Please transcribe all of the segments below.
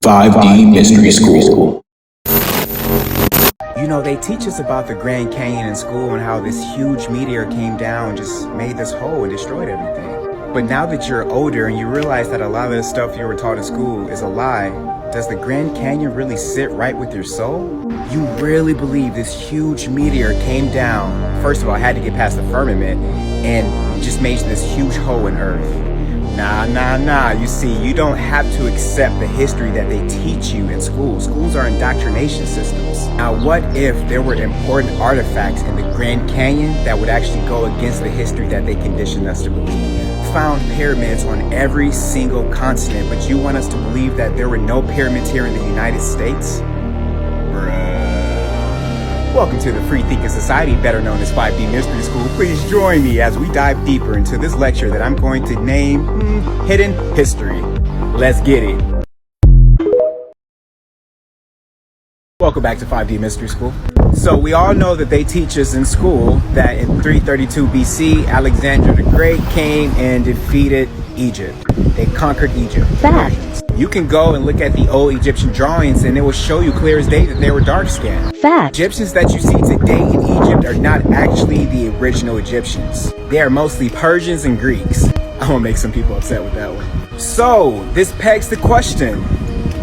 5D Mystery School. You know, they teach us about the Grand Canyon in school and how this huge meteor came down and just made this hole and destroyed everything. But now that you're older and you realize that a lot of the stuff you were taught in school is a lie, does the Grand Canyon really sit right with your soul? You really believe this huge meteor came down, first of all, had to get past the firmament, and just made this huge hole in Earth? Nah. You see, you don't have to accept the history that they teach you in school. Schools are indoctrination systems. Now, what if there were important artifacts in the Grand Canyon that would actually go against the history that they conditioned us to believe? Found pyramids on every single continent, but you want us to believe that there were no pyramids here in the United States? Bruh. Welcome to the Free Thinking Society, better known as 5D Mystery School. Please join me as we dive deeper into this lecture that I'm going to name Hidden History. Let's get it. Welcome back to 5D Mystery School. So we all know that they teach us in school that in 332 BC, Alexander the Great came and defeated Egypt. They conquered Egypt. Fact. You can go and look at the old Egyptian drawings and it will show you clear as day that they were dark-skinned. Fact. Egyptians that you see today in Egypt are not actually the original Egyptians. They are mostly Persians and Greeks. I'm gonna make some people upset with that one. So, this pegs the question.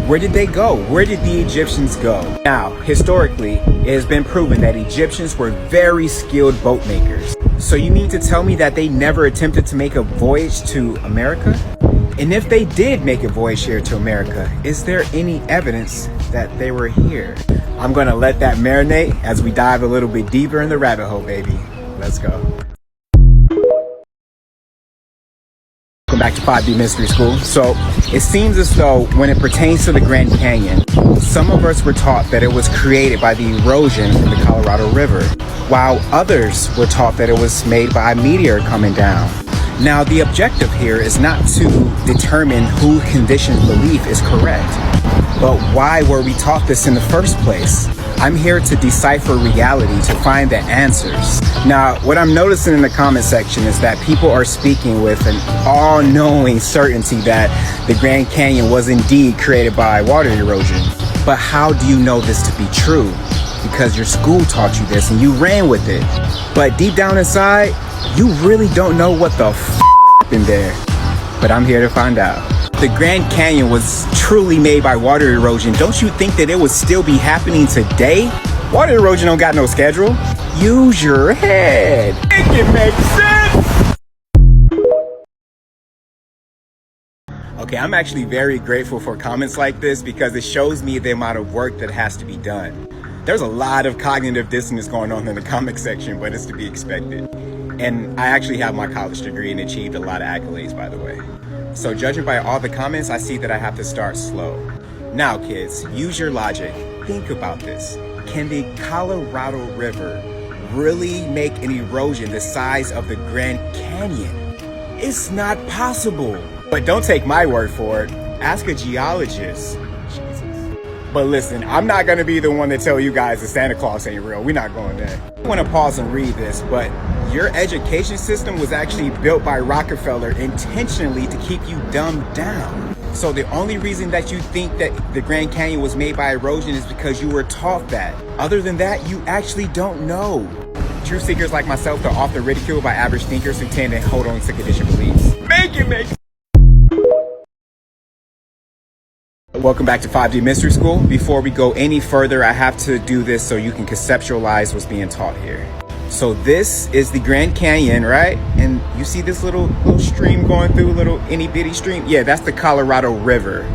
Where did they go? Where did the Egyptians go? Now, historically, it has been proven that Egyptians were very skilled boat makers. So you mean to tell me that they never attempted to make a voyage to America? And if they did make a voyage here to America, is there any evidence that they were here? I'm gonna let that marinate as we dive a little bit deeper in the rabbit hole, baby. Let's go. Welcome back to 5D Mystery School. So it seems as though when it pertains to the Grand Canyon, some of us were taught that it was created by the erosion from the Colorado River, while others were taught that it was made by a meteor coming down. Now, the objective here is not to determine who conditioned belief is correct, but why were we taught this in the first place? I'm here to decipher reality to find the answers. Now, what I'm noticing in the comment section is that people are speaking with an all-knowing certainty that the Grand Canyon was indeed created by water erosion. But how do you know this to be true? Because your school taught you this and you ran with it. But deep down inside, you really don't know what the happened there. But I'm here to find out. The Grand Canyon was truly made by water erosion. Don't you think that it would still be happening today? Water erosion don't got no schedule. Use your head. Make it make sense. Okay, I'm actually very grateful for comments like this because it shows me the amount of work that has to be done. There's a lot of cognitive dissonance going on in the comment section, but it's to be expected. And I actually have my college degree and achieved a lot of accolades, by the way. So judging by all the comments, I see that I have to start slow. Now, kids, use your logic. Think about this. Can the Colorado River really make an erosion the size of the Grand Canyon? It's not possible. But don't take my word for it. Ask a geologist. Jesus. But listen, I'm not gonna be the one to tell you guys that Santa Claus ain't real. We're not going there. I wanna pause and read this, but your education system was actually built by Rockefeller intentionally to keep you dumbed down. So the only reason that you think that the Grand Canyon was made by erosion is because you were taught that. Other than that, you actually don't know. Truth seekers like myself are often ridiculed by average thinkers who tend to hold on to conditioned beliefs. Make it make sense. Welcome back to 5D Mystery School. Before we go any further, I have to do this so you can conceptualize what's being taught here. So this is the Grand Canyon, right? And you see this little stream going through, little itty bitty stream? Yeah, that's the Colorado River.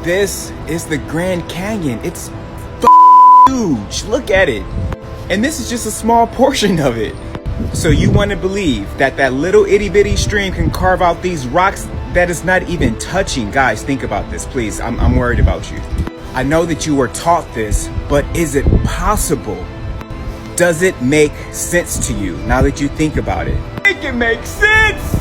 This is the Grand Canyon. It's huge. Look at it. And this is just a small portion of it. So you want to believe that that little itty bitty stream can carve out these rocks that is not even touching? Guys, think about this, please. I'm worried about you. I know that you were taught this, but is it possible? Does it make sense to you now that you think about it? Make it make sense!